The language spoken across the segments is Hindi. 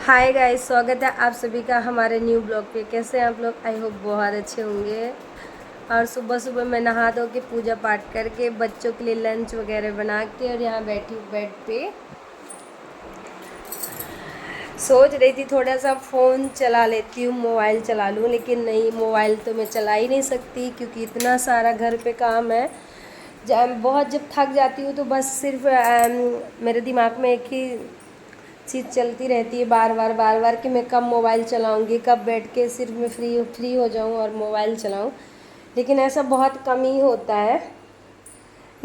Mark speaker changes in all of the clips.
Speaker 1: हाय गाइस, स्वागत है आप सभी का हमारे न्यू ब्लॉग पे। कैसे हैं आप लोग? आई होप बहुत अच्छे होंगे। और सुबह सुबह मैं नहा धो के पूजा पाठ करके बच्चों के लिए लंच वगैरह बना के और यहाँ बैठी हूँ बेड पे। सोच रही थी थोड़ा सा फ़ोन चला लेती हूँ, मोबाइल चला लूँ, लेकिन नहीं, मोबाइल तो मैं चला ही नहीं सकती क्योंकि इतना सारा घर पे काम है। जब थक जाती हूँ तो बस सिर्फ मेरे दिमाग में एक ही चीज़ चलती रहती है बार बार कि मैं कब मोबाइल चलाऊंगी, कब बैठ के सिर्फ मैं फ्री हो जाऊं और मोबाइल चलाऊं। लेकिन ऐसा बहुत कम ही होता है,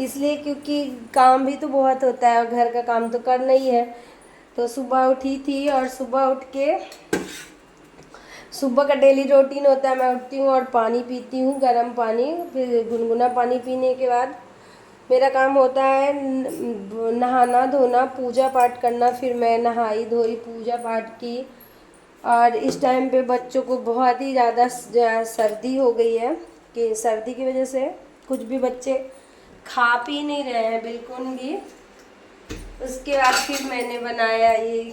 Speaker 1: इसलिए क्योंकि काम भी तो बहुत होता है और घर का काम तो करना ही है। तो सुबह उठी थी और सुबह उठ के सुबह का डेली रूटीन होता है, मैं उठती हूँ और पानी पीती हूँ, गर्म पानी। फिर गुनगुना पानी पीने के बाद मेरा काम होता है नहाना धोना, पूजा पाठ करना। फिर मैं नहाई धोई, पूजा पाठ की। और इस टाइम पे बच्चों को बहुत ही ज़्यादा सर्दी हो गई है कि सर्दी की वजह से कुछ भी बच्चे खा पी नहीं रहे हैं बिल्कुल भी। उसके बाद फिर मैंने बनाया ये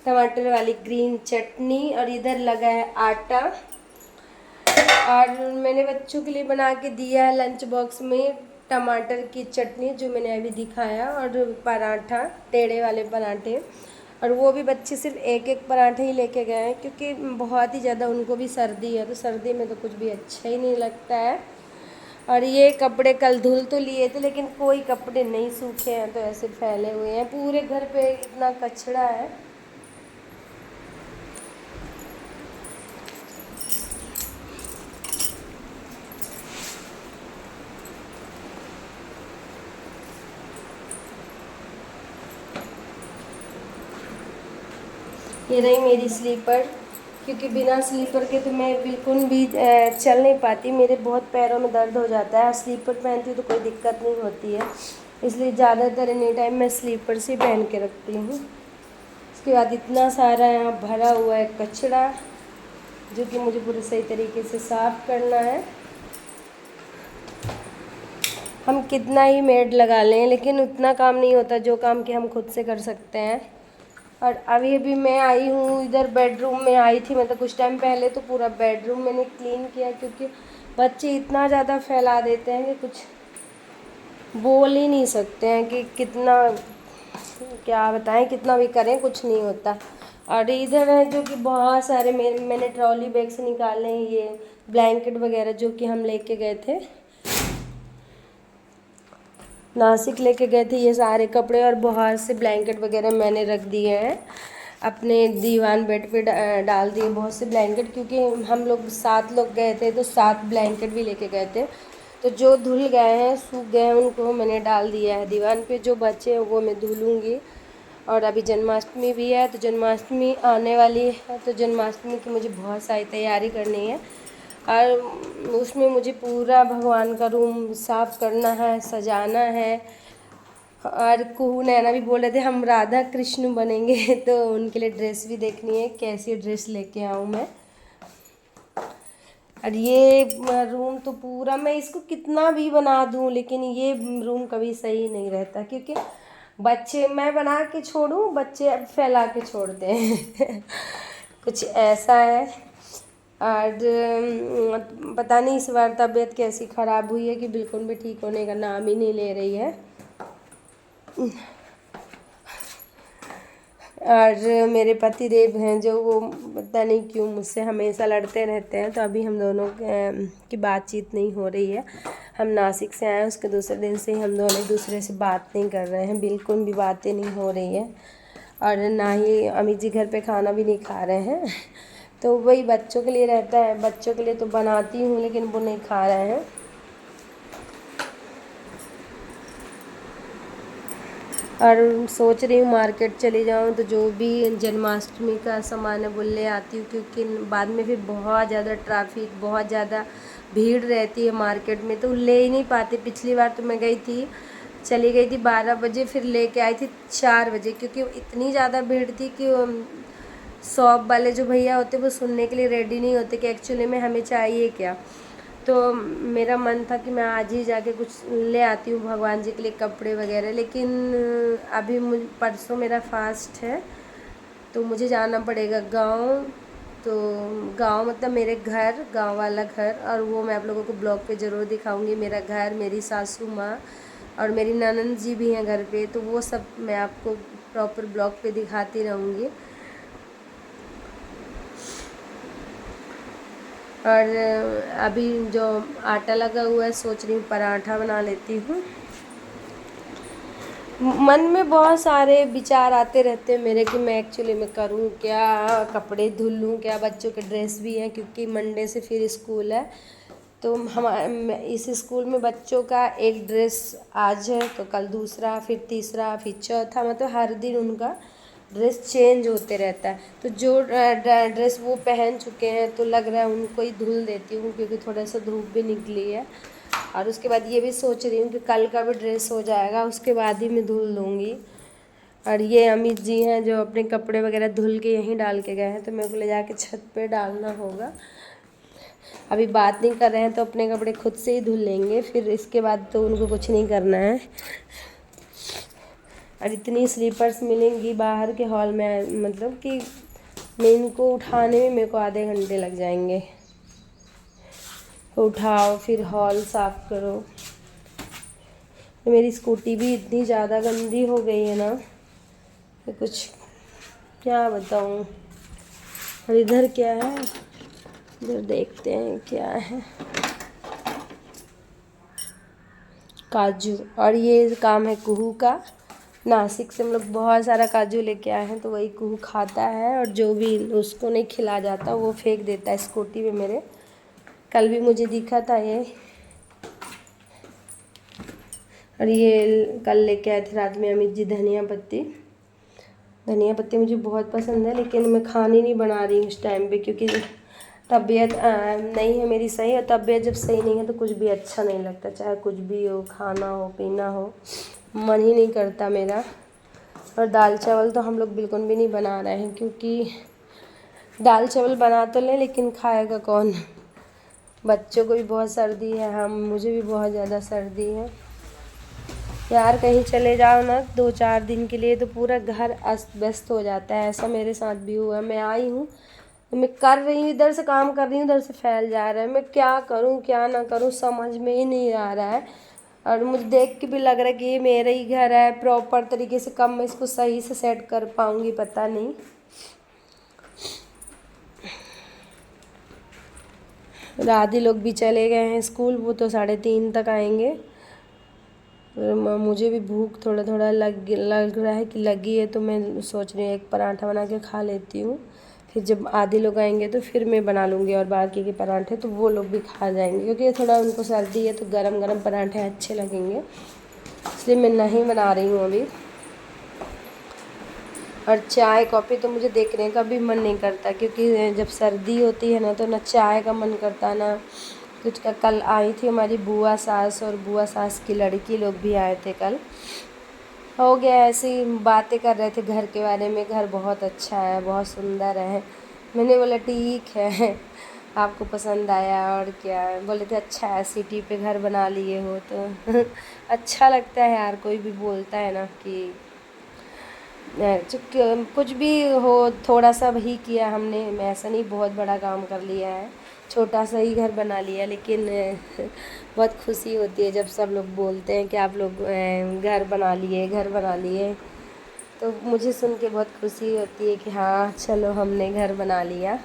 Speaker 1: टमाटर वाली ग्रीन चटनी और इधर लगा है आटा। और मैंने बच्चों के लिए बना के दिया है लंच बॉक्स में टमाटर की चटनी, जो मैंने अभी दिखाया, और पराठा, टेढ़े वाले पराठे। और वो भी बच्चे सिर्फ एक एक पराठे ही लेके गए हैं क्योंकि बहुत ही ज़्यादा उनको भी सर्दी है, तो सर्दी में तो कुछ भी अच्छा ही नहीं लगता है। और ये कपड़े कल धुल तो लिए थे लेकिन कोई कपड़े नहीं सूखे हैं, तो ऐसे फैले हुए हैं पूरे घर पे, इतना कचरा है। ये रही मेरी स्लीपर, क्योंकि बिना स्लीपर के तो मैं बिल्कुल भी चल नहीं पाती, मेरे बहुत पैरों में दर्द हो जाता है। स्लीपर पहनती हूँ तो कोई दिक्कत नहीं होती है, इसलिए ज़्यादातर एनी टाइम मैं स्लीपर से पहन के रखती हूँ। उसके बाद इतना सारा यहाँ भरा हुआ है कचरा, जो कि मुझे पूरे सही तरीके से साफ़ करना है। हम कितना ही मेड लगा लें लेकिन उतना काम नहीं होता जो काम कि हम खुद से कर सकते हैं। और अभी अभी मैं आई हूँ इधर, बेडरूम में आई थी, मतलब कुछ टाइम पहले। तो पूरा बेडरूम मैंने क्लीन किया क्योंकि बच्चे इतना ज़्यादा फैला देते हैं कि कुछ बोल ही नहीं सकते हैं कि कितना क्या बताएं, कितना भी करें कुछ नहीं होता। और इधर है जो कि बहुत सारे मैंने ट्रॉली बैग से निकाले हैं ये ब्लैंकेट वगैरह, जो कि हम लेके गए थे, नासिक लेके गए थे, ये सारे कपड़े। और बहुत से ब्लैंकेट वगैरह मैंने रख दिए हैं अपने दीवान बेड पे, डाल दिए बहुत से ब्लैंकेट, क्योंकि हम लोग 7 लोग गए थे तो 7 ब्लैंकेट भी लेके गए थे। तो जो धुल गए हैं, सूख गए हैं, उनको मैंने डाल दिया है दीवान पे, जो बचे हैं वो मैं धुलूँगी। और अभी जन्माष्टमी भी है, तो जन्माष्टमी आने वाली है, तो जन्माष्टमी की मुझे बहुत सारी तैयारी करनी है। और उसमें मुझे पूरा भगवान का रूम साफ़ करना है, सजाना है। और कुहू नैना भी बोल रहे थे हम राधा कृष्ण बनेंगे तो उनके लिए ड्रेस भी देखनी है, कैसी ड्रेस लेके आऊँ मैं। और ये रूम तो पूरा, मैं इसको कितना भी बना दूँ लेकिन ये रूम कभी सही नहीं रहता, क्योंकि बच्चे, मैं बना के छोड़ूँ, बच्चे फैला के छोड़ते हैं कुछ ऐसा है। और पता नहीं इस बार तबीयत कैसी ख़राब हुई है कि बिल्कुल भी ठीक होने का नाम ही नहीं ले रही है। और मेरे पति देव हैं जो, वो पता नहीं क्यों मुझसे हमेशा लड़ते रहते हैं, तो अभी हम दोनों की बातचीत नहीं हो रही है। हम नासिक से आए उसके दूसरे दिन से ही हम दोनों एक दूसरे से बात नहीं कर रहे हैं, बिल्कुल भी बातें नहीं हो रही है। और ना ही अमित जी घर पे खाना भी नहीं खा रहे हैं तो वही बच्चों के लिए रहता है, बच्चों के लिए तो बनाती हूँ लेकिन वो नहीं खा रहे हैं। और सोच रही हूँ मार्केट चली जाऊँ तो जो भी जन्माष्टमी का सामान है वो ले आती हूँ, क्योंकि बाद में फिर बहुत ज़्यादा ट्रैफिक, बहुत ज़्यादा भीड़ रहती है मार्केट में, तो ले ही नहीं पाती। पिछली बार तो मैं गई थी, चली गई थी 12 बजे, फिर लेके आई थी 4 बजे, क्योंकि इतनी ज़्यादा भीड़ थी कि शॉप वाले जो भैया होते वो सुनने के लिए रेडी नहीं होते कि एक्चुअली में हमें चाहिए क्या। तो मेरा मन था कि मैं आज ही जाके कुछ ले आती हूँ भगवान जी के लिए कपड़े वगैरह, लेकिन अभी परसों मेरा फास्ट है, तो मुझे जाना पड़ेगा गांव। तो गांव मतलब मेरे घर, गांव वाला घर, और वो मैं आप लोगों को ब्लॉग पे ज़रूर दिखाऊंगी। मेरा घर, मेरी सासू माँ और मेरी ननंद जी भी हैं घर पे, तो वो सब मैं आपको प्रॉपर ब्लॉग पे दिखाती रहूँगी। और अभी जो आटा लगा हुआ है, सोच रही हूँ पराठा बना लेती हूँ। मन में बहुत सारे विचार आते रहते हैं मेरे कि मैं एक्चुअली में करूँ क्या, कपड़े धुल लूँ क्या, बच्चों के ड्रेस भी हैं क्योंकि मंडे से फिर स्कूल है। तो इस स्कूल में बच्चों का एक ड्रेस आज है तो कल दूसरा, फिर तीसरा, फिर चौथा, मतलब हर दिन उनका ड्रेस चेंज होते रहता है। तो जो ड्रेस वो पहन चुके हैं तो लग रहा है उनको ही धुल देती हूँ क्योंकि थोड़ा सा धूप भी निकली है। और उसके बाद ये भी सोच रही हूँ कि कल का भी ड्रेस हो जाएगा, उसके बाद ही मैं धुल दूँगी। और ये अमित जी हैं जो अपने कपड़े वगैरह धुल के यहीं डाल के गए हैं, तो मेरे को ले जाके छत पे डालना होगा। अभी बात नहीं कर रहे हैं तो अपने कपड़े खुद से ही धुल लेंगे, फिर इसके बाद तो उनको कुछ नहीं करना है। और इतनी स्लीपर्स मिलेंगी बाहर के हॉल में, मतलब कि मैं इनको उठाने में मेरे को आधे घंटे लग जाएंगे। उठाओ फिर हॉल साफ़ करो। मेरी स्कूटी भी इतनी ज़्यादा गंदी हो गई है ना कि कुछ क्या बताऊँ। और इधर क्या है, इधर देखते हैं क्या है, काजू। और ये काम है कुहू का, नासिक से हम लोग बहुत सारा काजू लेके आए हैं, तो वही कुहू खाता है और जो भी उसको नहीं खिला जाता वो फेंक देता है स्कूटी पे मेरे। कल भी मुझे दिखा था ये। और ये कल लेके आए थे रात में अमित जी धनिया पत्ती। धनिया पत्ती मुझे बहुत पसंद है, लेकिन मैं खाने नहीं बना रही हूँ इस टाइम पे क्योंकि तबीयत नहीं है मेरी सही, और तबीयत जब सही नहीं है तो कुछ भी अच्छा नहीं लगता, चाहे कुछ भी हो, खाना हो पीना हो, मन ही नहीं करता मेरा। और दाल चावल तो हम लोग बिल्कुल भी नहीं बना रहे हैं क्योंकि दाल चावल बना तो लें लेकिन खाएगा कौन। बच्चों को भी बहुत सर्दी है, मुझे भी बहुत ज़्यादा सर्दी है यार। कहीं चले जाओ ना 2-4 दिन के लिए तो पूरा घर अस्त व्यस्त हो जाता है। ऐसा मेरे साथ भी हुआ। मैं आई हूँ तो मैं कर रही हूँ, इधर से काम कर रही हूँ, इधर से फैल जा रहा है। मैं क्या करूँ क्या ना करूँ समझ में ही नहीं आ रहा है। और मुझे देख के भी लग रहा है कि ये मेरा ही घर है, प्रॉपर तरीके से कब मैं इसको सही से सेट कर पाऊँगी पता नहीं। राधी लोग भी चले गए हैं स्कूल, वो तो 3:30 तक आएंगे। मुझे भी भूख थोड़ा थोड़ा लग रहा है कि लगी है, तो मैं सोच रही हूँ एक पराठा बना के खा लेती हूँ। फिर जब आधे लोग आएंगे तो फिर मैं बना लूँगी और बाकी के पराठे तो वो लोग भी खा जाएंगे क्योंकि थोड़ा उनको सर्दी है तो गरम गरम पराठे अच्छे लगेंगे, इसलिए मैं नहीं बना रही हूँ अभी। और चाय कॉफ़ी तो मुझे देखने का भी मन नहीं करता क्योंकि जब सर्दी होती है ना तो ना चाय का मन करता ना कुछ का। कल आई थी हमारी बुआ सास और बुआ सास की लड़की लोग भी आए थे कल। हो गया ऐसे ही बातें कर रहे थे घर के बारे में, घर बहुत अच्छा है, बहुत सुंदर है। मैंने बोला ठीक है, आपको पसंद आया और क्या। बोले थे अच्छा है सिटी पे घर बना लिए हो तो अच्छा लगता है यार, कोई भी बोलता है ना कि कुछ भी हो थोड़ा सा ही किया हमने, मैं ऐसा नहीं बहुत बड़ा काम कर लिया है, छोटा सा ही घर बना लिया। लेकिन बहुत खुशी होती है जब सब लोग बोलते हैं कि आप लोग घर बना लिए, घर बना लिए। तो मुझे सुन के बहुत खुशी होती है कि हाँ चलो हमने घर बना लिया।